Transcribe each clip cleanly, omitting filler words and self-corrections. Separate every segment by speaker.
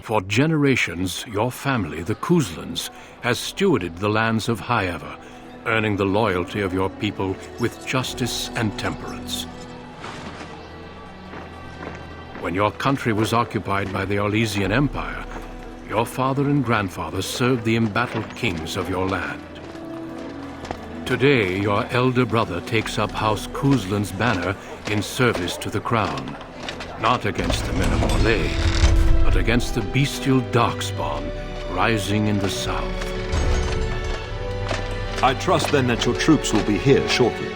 Speaker 1: For generations, your family, the Kuzlans, has stewarded the lands of Highever, earning the loyalty of your people with justice and temperance. When your country was occupied by the Orlesian Empire, your father and grandfather served the embattled kings of your land. Today, your elder brother takes up House Kuzlan's banner in service to the crown, not against the men of Orlais, but against the bestial Darkspawn rising in the south.
Speaker 2: I trust then that your troops will be here shortly.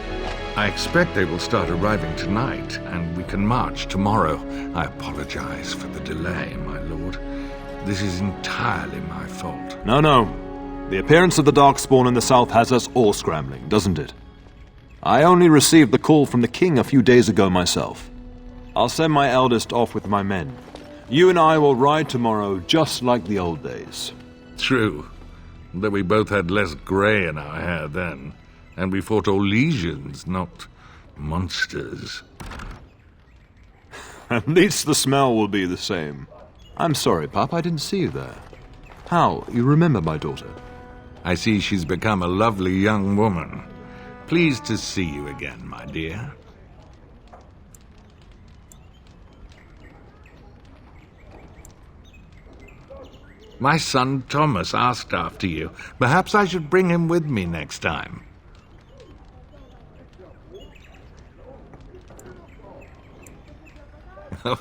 Speaker 3: I expect they will start arriving tonight, and we can march tomorrow. I apologize for the delay, my lord. This is entirely my fault.
Speaker 2: No. The appearance of the Darkspawn in the south has us all scrambling, doesn't it? I only received the call from the king a few days ago myself. I'll send my eldest off with my men. You and I will ride tomorrow just like the old days.
Speaker 3: True, though we both had less grey in our hair then, and we fought Orlesians, not monsters.
Speaker 2: At least the smell will be the same. I'm sorry, Pop, I didn't see you there. How? You remember my daughter?
Speaker 3: I see she's become a lovely young woman. Pleased to see you again, my dear. My son Thomas asked after you. Perhaps I should bring him with me next time.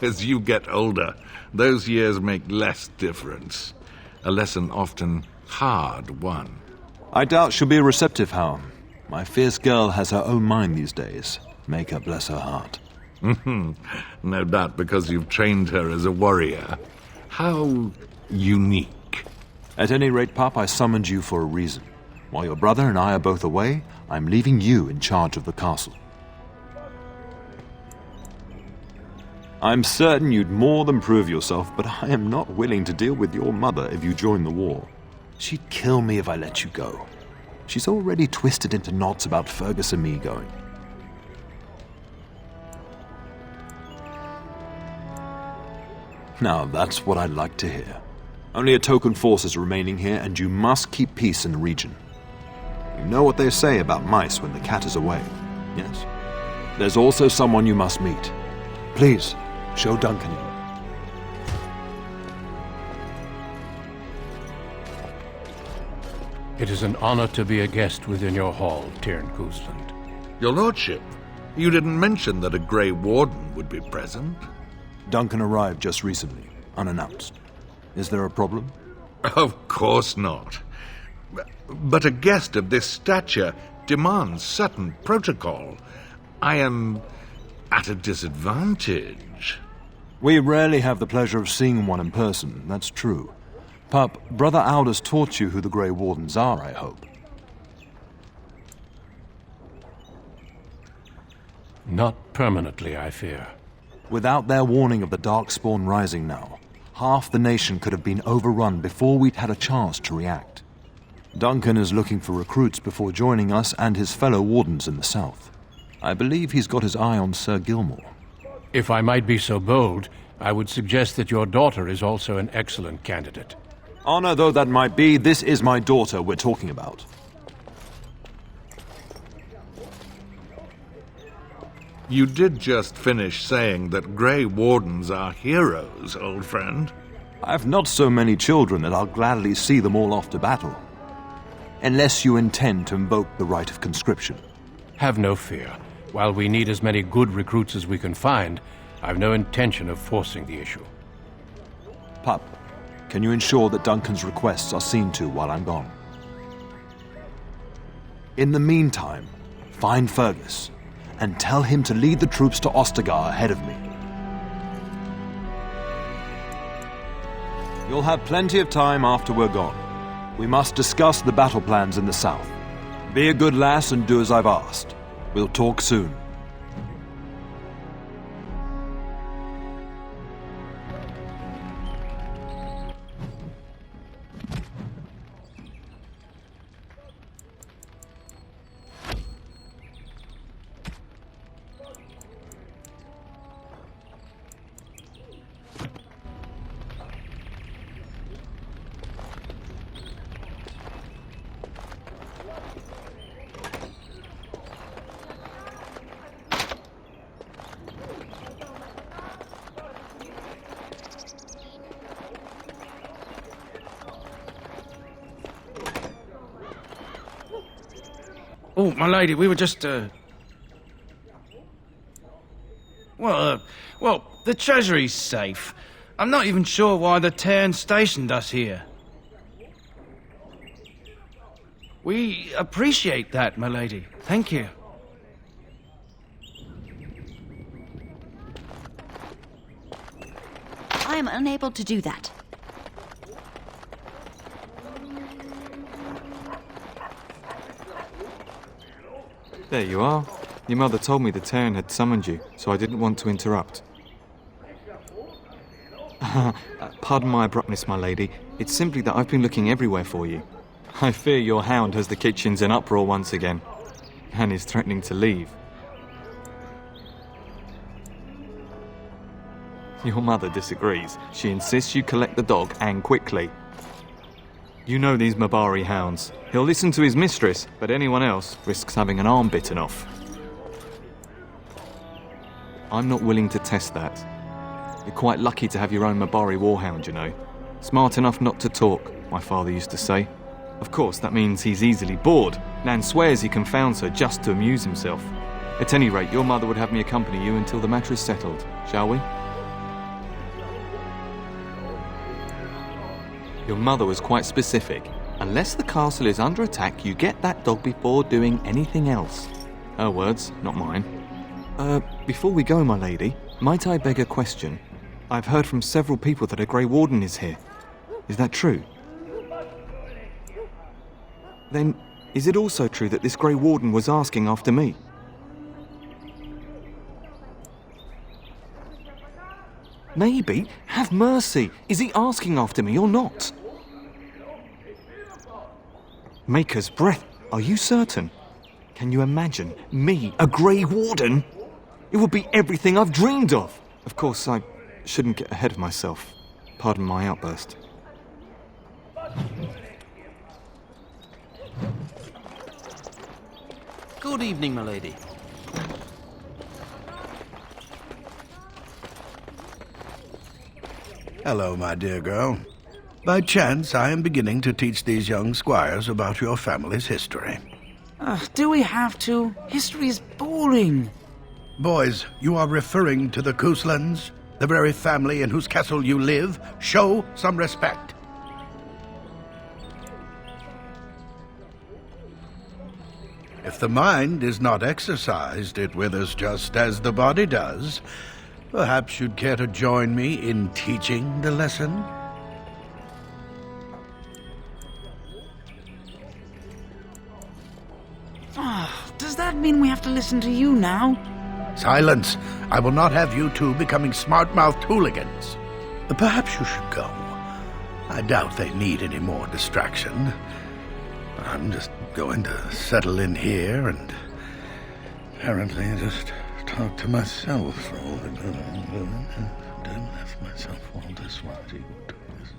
Speaker 3: As you get older, those years make less difference. A lesson often hard won.
Speaker 2: I doubt she'll be receptive, Hal. My fierce girl has her own mind these days. Make her bless her heart.
Speaker 3: No doubt because you've trained her as a warrior. How unique.
Speaker 2: At any rate, Pop, I summoned you for a reason. While your brother and I are both away, I'm leaving you in charge of the castle. I'm certain you'd more than prove yourself, but I am not willing to deal with your mother if you join the war. She'd kill me if I let you go. She's already twisted into knots about Fergus and me going. Now, that's what I'd like to hear. Only a token force is remaining here, and you must keep peace in the region. You know what they say about mice when the cat is away, yes? There's also someone you must meet. Please, show Duncan in.
Speaker 1: It is an honor to be a guest within your hall, Tyrn Kuzland.
Speaker 3: Your lordship, you didn't mention that a Grey Warden would be present.
Speaker 2: Duncan arrived just recently, unannounced. Is there a problem?
Speaker 3: Of course not. But a guest of this stature demands certain protocol. I am at a disadvantage.
Speaker 2: We rarely have the pleasure of seeing one in person, that's true. Pup, Brother Aldous taught you who the Grey Wardens are, I hope.
Speaker 1: Not permanently, I fear.
Speaker 2: Without their warning of the Darkspawn rising now, half the nation could have been overrun before we'd had a chance to react. Duncan is looking for recruits before joining us and his fellow wardens in the south. I believe he's got his eye on Sir Gilmore.
Speaker 1: If I might be so bold, I would suggest that your daughter is also an excellent candidate.
Speaker 2: Honor though that might be, this is my daughter we're talking about.
Speaker 3: You did just finish saying that Grey Wardens are heroes, old friend.
Speaker 2: I've not so many children that I'll gladly see them all off to battle. Unless you intend to invoke the right of conscription.
Speaker 1: Have no fear. While we need as many good recruits as we can find, I've no intention of forcing the issue.
Speaker 2: Pup, can you ensure that Duncan's requests are seen to while I'm gone? In the meantime, find Fergus and tell him to lead the troops to Ostagar ahead of me. You'll have plenty of time after we're gone. We must discuss the battle plans in the south. Be a good lass and do as I've asked. We'll talk soon.
Speaker 4: Oh, my lady, we were just, Well, the treasury's safe. I'm not even sure why the Tern stationed us here. We appreciate that, my lady. Thank you.
Speaker 5: I am unable to do that.
Speaker 6: There you are. Your mother told me the Tern had summoned you, so I didn't want to interrupt. Pardon my abruptness, my lady. It's simply that I've been looking everywhere for you. I fear your hound has the kitchens in uproar once again, and is threatening to leave. Your mother disagrees. She insists you collect the dog, and quickly. You know these Mabari hounds. He'll listen to his mistress, but anyone else risks having an arm bitten off. I'm not willing to test that. You're quite lucky to have your own Mabari warhound, you know. Smart enough not to talk, my father used to say. Of course, that means he's easily bored. Nan swears he confounds her just to amuse himself. At any rate, your mother would have me accompany you until the matter is settled, shall we? Your mother was quite specific. Unless the castle is under attack, you get that dog before doing anything else. Her words, not mine. Before we go, my lady, might I beg a question? I've heard from several people that a Grey Warden is here. Is that true? Then, is it also true that this Grey Warden was asking after me? Maybe. Have mercy. Is he asking after me or not? Maker's breath. Are you certain? Can you imagine me, a Grey Warden? It would be everything I've dreamed of. Of course, I shouldn't get ahead of myself. Pardon my outburst.
Speaker 4: Good evening, my lady.
Speaker 7: Hello, my dear girl. By chance, I am beginning to teach these young squires about your family's history.
Speaker 8: Do we have to? History is boring.
Speaker 7: Boys, you are referring to the Couslands, the very family in whose castle you live. Show some respect. If the mind is not exercised, it withers just as the body does. Perhaps you'd care to join me in teaching the lesson?
Speaker 8: Does that mean we have to listen to you now?
Speaker 7: Silence! I will not have you two becoming smart-mouthed hooligans. Perhaps you should go. I doubt they need any more distraction. I'm just going to settle in here and apparently just talk to myself for all the good I'm doing. Then left myself all this while you do this.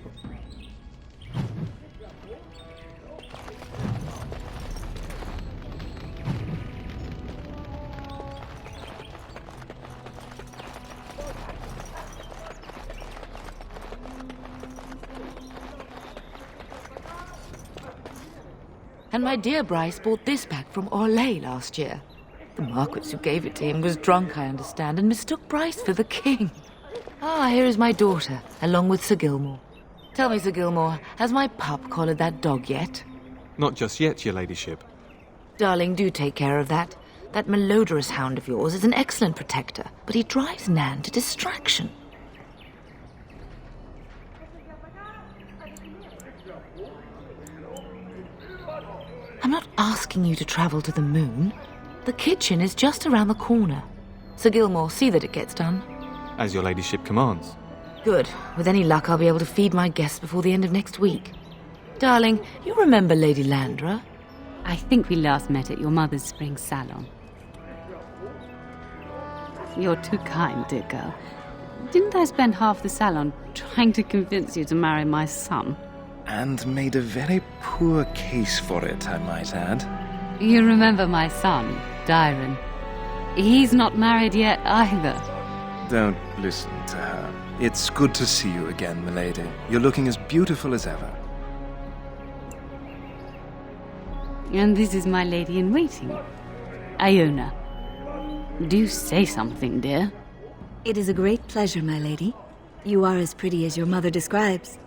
Speaker 9: And my dear Bryce bought this back from Orlais last year. The Marquis who gave it to him was drunk, I understand, and mistook Bryce for the king. Ah, here is my daughter, along with Sir Gilmore. Tell me, Sir Gilmore, has my pup collared that dog yet?
Speaker 6: Not just yet, your ladyship.
Speaker 9: Darling, do take care of that. That malodorous hound of yours is an excellent protector, but he drives Nan to distraction. I'm not asking you to travel to the moon. The kitchen is just around the corner. Sir Gilmore, see that it gets done.
Speaker 6: As your ladyship commands.
Speaker 9: Good. With any luck, I'll be able to feed my guests before the end of next week. Darling, you remember Lady Landra?
Speaker 10: I think we last met at your mother's spring salon. You're too kind, dear girl. Didn't I spend half the salon trying to convince you to marry my son?
Speaker 11: And made a very poor case for it, I might add.
Speaker 10: You remember my son, Dyron. He's not married yet either.
Speaker 11: Don't listen to her. It's good to see you again, milady. You're looking as beautiful as ever.
Speaker 10: And this is my lady-in-waiting, Iona. Do say something, dear.
Speaker 5: It is a great pleasure, my lady. You are as pretty as your mother describes.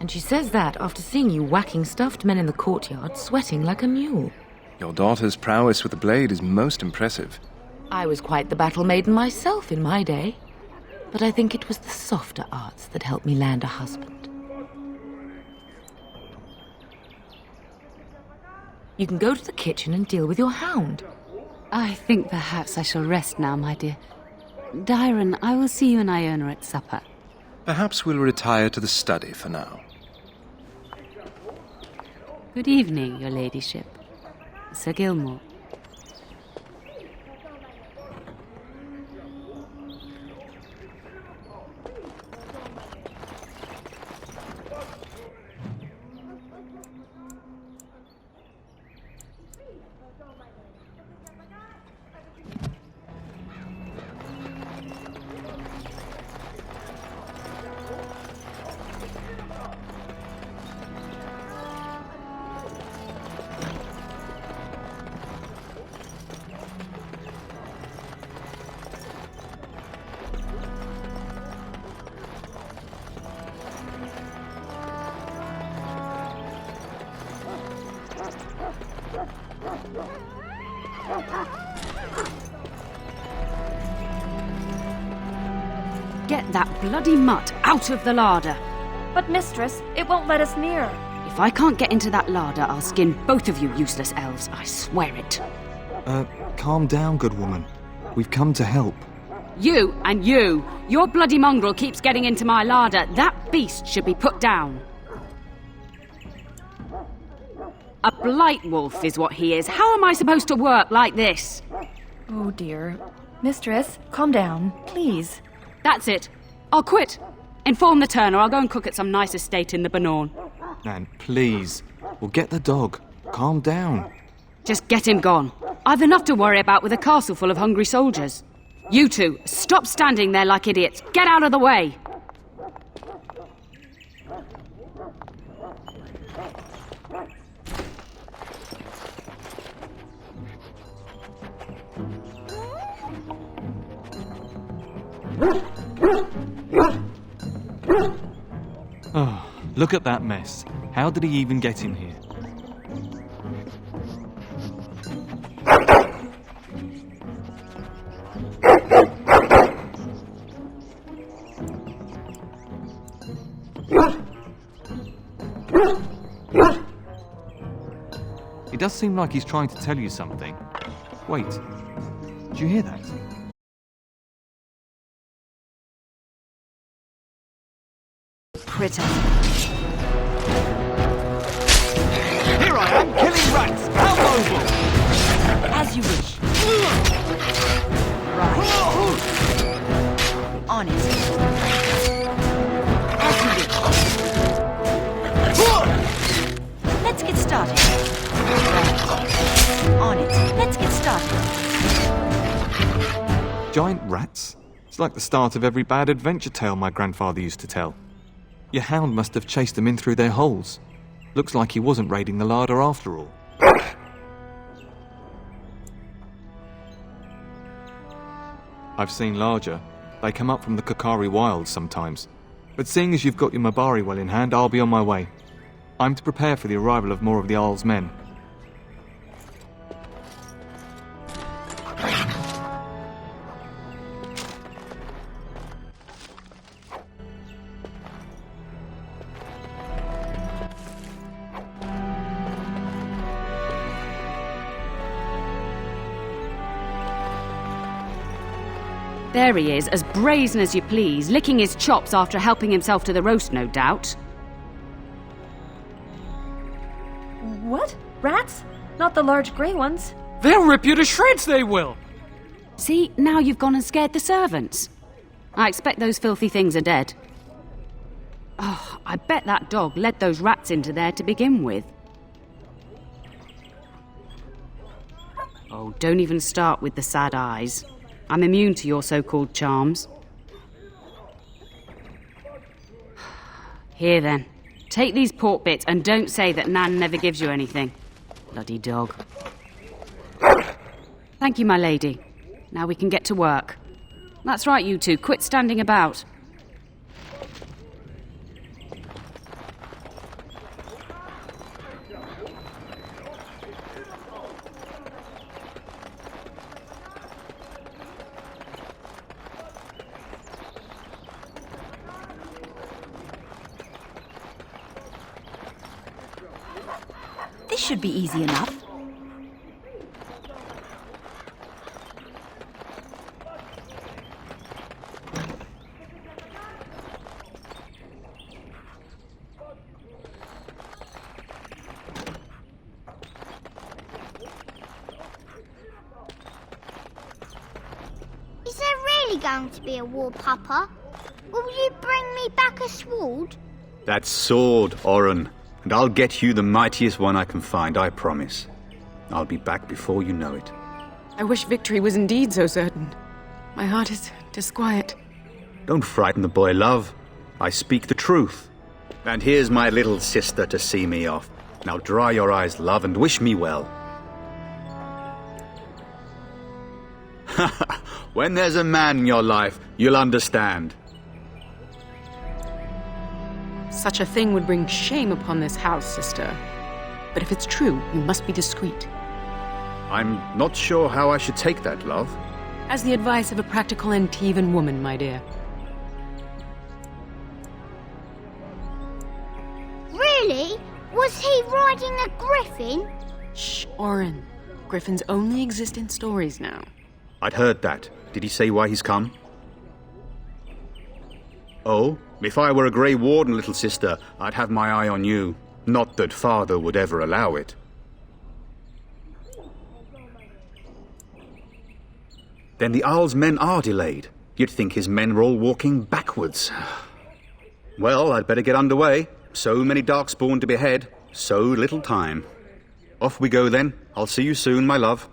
Speaker 9: And she says that after seeing you whacking stuffed men in the courtyard, sweating like a mule.
Speaker 11: Your daughter's prowess with the blade is most impressive.
Speaker 9: I was quite the battle maiden myself in my day. But I think it was the softer arts that helped me land a husband. You can go to the kitchen and deal with your hound.
Speaker 10: I think perhaps I shall rest now, my dear. Dyron, I will see you and Iona at supper.
Speaker 11: Perhaps we'll retire to the study for now.
Speaker 10: Good evening, your ladyship. Sir Gilmore. Get that bloody mutt out of the larder.
Speaker 12: But mistress, it won't let us near.
Speaker 10: If I can't get into that larder, I'll skin both of you useless elves, I swear it.
Speaker 6: Calm down, good woman. We've come to help.
Speaker 10: You and you! Your bloody mongrel keeps getting into my larder. That beast should be put down. A blight wolf is what he is. How am I supposed to work like this?
Speaker 12: Oh dear. Mistress, calm down, please.
Speaker 10: That's it. I'll quit. Inform the turner. I'll go and cook at some nice estate in the Banorn.
Speaker 6: Nan, please. We'll get the dog. Calm down.
Speaker 10: Just get him gone. I've enough to worry about with a castle full of hungry soldiers. You two, stop standing there like idiots. Get out of the way.
Speaker 6: Oh, look at that mess. How did he even get in here? It does seem like he's trying to tell you something. Wait, did you hear that?
Speaker 5: Critter.
Speaker 13: Here I am, killing rats! How noble!
Speaker 5: As you wish. Right. On it. As you wish. Let's get started. Right. On it. Let's get started.
Speaker 6: Giant rats? It's like the start of every bad adventure tale my grandfather used to tell. Your hound must have chased them in through their holes. Looks like he wasn't raiding the larder after all. I've seen larger. They come up from the Kokari wilds sometimes. But seeing as you've got your Mabari well in hand, I'll be on my way. I'm to prepare for the arrival of more of the Jarl's men.
Speaker 10: There he is, as brazen as you please, licking his chops after helping himself to the roast, no doubt.
Speaker 12: What? Rats? Not the large grey ones?
Speaker 4: They'll rip you to shreds, they will!
Speaker 10: See, now you've gone and scared the servants. I expect those filthy things are dead. Oh, I bet that dog led those rats into there to begin with. Oh, don't even start with the sad eyes. I'm immune to your so-called charms. Here then, take these pork bits and don't say that Nan never gives you anything. Bloody dog. Thank you, my lady. Now we can get to work. That's right, you two. Quit standing about.
Speaker 5: This should be easy enough.
Speaker 14: Is there really going to be a war, Papa? Will you bring me back a sword?
Speaker 15: That sword, Oren. And I'll get you the mightiest one I can find, I promise. I'll be back before you know it.
Speaker 16: I wish victory was indeed so certain. My heart is disquiet.
Speaker 15: Don't frighten the boy, love. I speak the truth. And here's my little sister to see me off. Now dry your eyes, love, and wish me well. When there's a man in your life, you'll understand.
Speaker 16: Such a thing would bring shame upon this house, sister. But if it's true, you must be discreet.
Speaker 15: I'm not sure how I should take that, love.
Speaker 16: As the advice of a practical Antivan woman, my dear.
Speaker 14: Really? Was he riding a griffin?
Speaker 16: Shh, Oren. Griffins only exist in stories now.
Speaker 15: I'd heard that. Did he say why he's come? Oh, if I were a Grey Warden, little sister, I'd have my eye on you. Not that father would ever allow it. Then the Arl's men are delayed. You'd think his men were all walking backwards. Well, I'd better get underway. So many Darkspawn to behead, so little time. Off we go then. I'll see you soon, my love.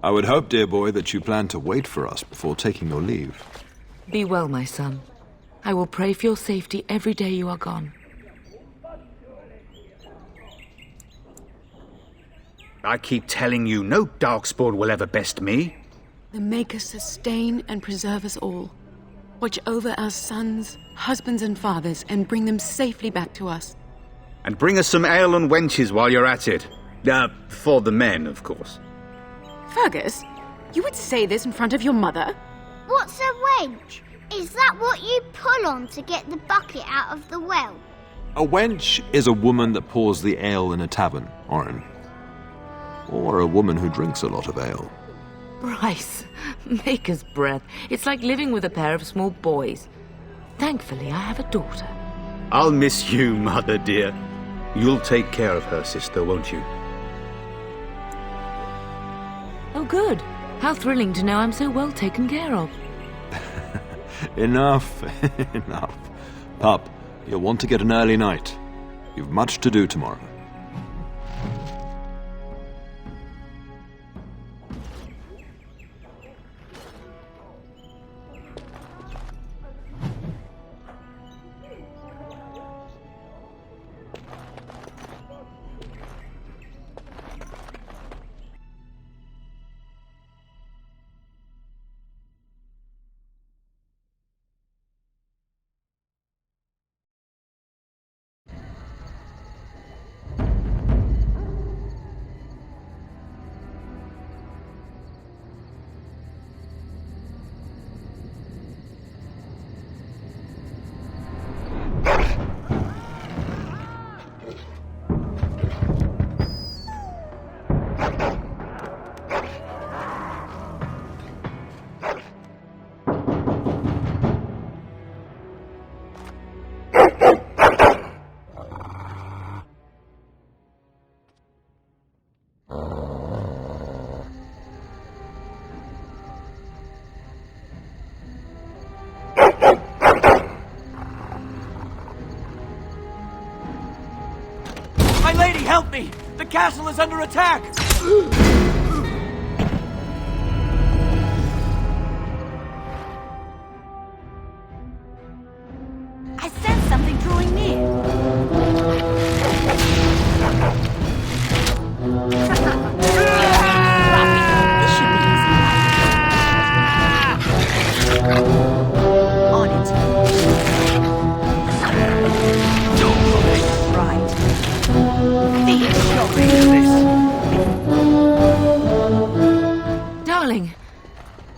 Speaker 2: I would hope, dear boy, that you plan to wait for us before taking your leave.
Speaker 9: Be well, my son. I will pray for your safety every day you are gone.
Speaker 15: I keep telling you, no Darkspawn will ever best me.
Speaker 16: The Maker sustain and preserve us all. Watch over our sons, husbands and fathers, and bring them safely back to us.
Speaker 15: And bring us some ale and wenches while you're at it. For the men, of course.
Speaker 16: Fergus, you would say this in front of your mother?
Speaker 14: What's a wench? Is that what you pull on to get the bucket out of the well?
Speaker 2: A wench is a woman that pours the ale in a tavern, Oren. Or a woman who drinks a lot of ale.
Speaker 9: Bryce, Maker's breath. It's like living with a pair of small boys. Thankfully, I have a daughter.
Speaker 15: I'll miss you, mother dear. You'll take care of her, sister, won't you?
Speaker 9: Oh, good. How thrilling to know I'm so well taken care of.
Speaker 2: Enough, enough. Pup, you'll want to get an early night. You've much to do tomorrow.
Speaker 13: Help me! The castle is under attack!
Speaker 5: I sense something drawing near.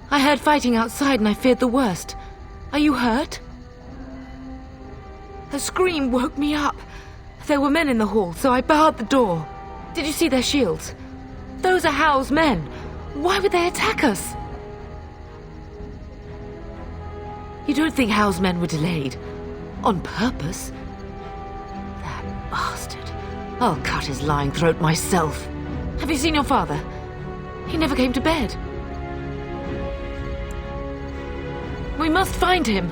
Speaker 9: I heard fighting outside and I feared the worst. Are you hurt? The scream woke me up. There were men in the hall, so I barred the door. Did you see their shields? Those are Howl's men. Why would they attack us? You don't think Howl's men were delayed? On purpose? That bastard. I'll cut his lying throat myself. Have you seen your father? He never came to bed. We must find him.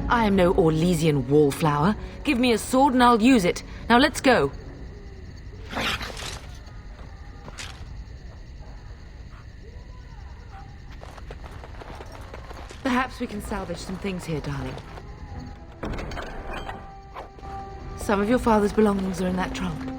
Speaker 9: I am no Orlesian wallflower. Give me a sword and I'll use it. Now let's go. Perhaps we can salvage some things here, darling. Some of your father's belongings are in that trunk.